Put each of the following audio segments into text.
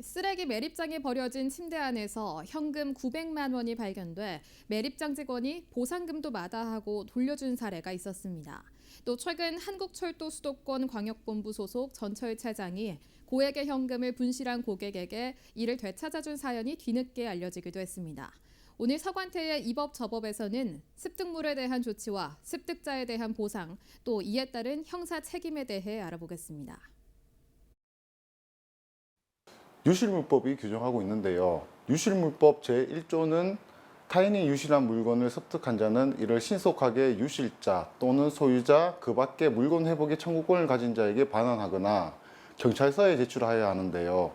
쓰레기 매립장에 버려진 침대 안에서 현금 900만 원이 발견돼 매립장 직원이 보상금도 마다하고 돌려준 사례가 있었습니다. 또 최근 한국철도 수도권 광역본부 소속 전철차장이 고액의 현금을 분실한 고객에게 이를 되찾아준 사연이 뒤늦게 알려지기도 했습니다. 오늘 서관태의 이법 저법에서는 습득물에 대한 조치와 습득자에 대한 보상, 또 이에 따른 형사 책임에 대해 알아보겠습니다. 유실물법이 규정하고 있는데요. 유실물법 제1조는 타인이 유실한 물건을 습득한 자는 이를 신속하게 유실자 또는 소유자 그 밖에 물건 회복의 청구권을 가진 자에게 반환하거나 경찰서에 제출하여야 하는데요.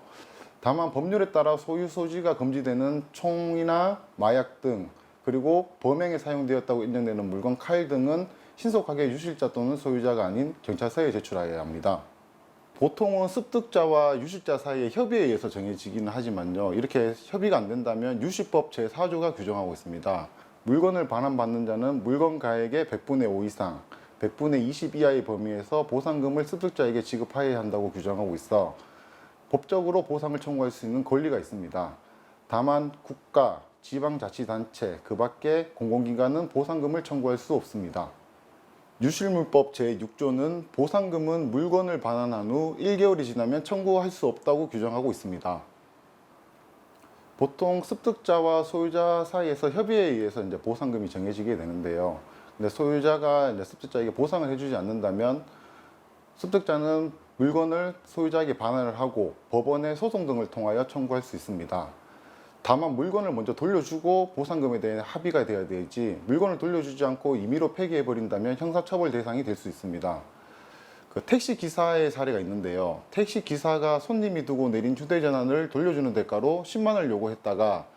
다만 법률에 따라 소유 소지가 금지되는 총이나 마약 등 그리고 범행에 사용되었다고 인정되는 물건 칼 등은 신속하게 유실자 또는 소유자가 아닌 경찰서에 제출하여야 합니다. 보통은 습득자와 유실자 사이의 협의에 의해서 정해지기는 하지만요. 이렇게 협의가 안 된다면 유실법 제4조가 규정하고 있습니다. 물건을 반환받는 자는 물건 가액의 100분의 5 이상, 100분의 20 이하의 범위에서 보상금을 습득자에게 지급하여야 한다고 규정하고 있어 법적으로 보상을 청구할 수 있는 권리가 있습니다. 다만 국가, 지방자치단체, 그 밖의 공공기관은 보상금을 청구할 수 없습니다. 유실물법 제6조는 보상금은 물건을 반환한 후 1개월이 지나면 청구할 수 없다고 규정하고 있습니다. 보통 습득자와 소유자 사이에서 협의에 의해서 보상금이 정해지게 되는데요. 근데 소유자가 습득자에게 보상을 해주지 않는다면 습득자는 물건을 소유자에게 반환을 하고 법원에 소송 등을 통하여 청구할 수 있습니다. 다만 물건을 먼저 돌려주고 보상금에 대해 합의가 되어야 되지 물건을 돌려주지 않고 임의로 폐기해버린다면 형사처벌 대상이 될 수 있습니다. 그 택시기사의 사례가 있는데요. 택시기사가 손님이 두고 내린 휴대전화를 돌려주는 대가로 10만 원을 요구했다가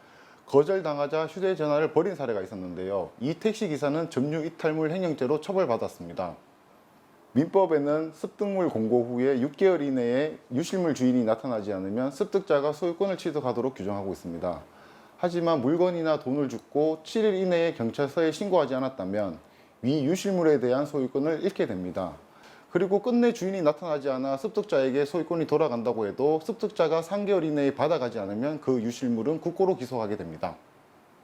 거절당하자 휴대전화를 버린 사례가 있었는데요. 이 택시기사는 점유 이탈물 횡령죄로 처벌받았습니다. 민법에는 습득물 공고 후에 6개월 이내에 유실물 주인이 나타나지 않으면 습득자가 소유권을 취득하도록 규정하고 있습니다. 하지만 물건이나 돈을 줍고 7일 이내에 경찰서에 신고하지 않았다면 위 유실물에 대한 소유권을 잃게 됩니다. 그리고 끝내 주인이 나타나지 않아 습득자에게 소유권이 돌아간다고 해도 습득자가 3개월 이내에 받아가지 않으면 그 유실물은 국고로 기소하게 됩니다.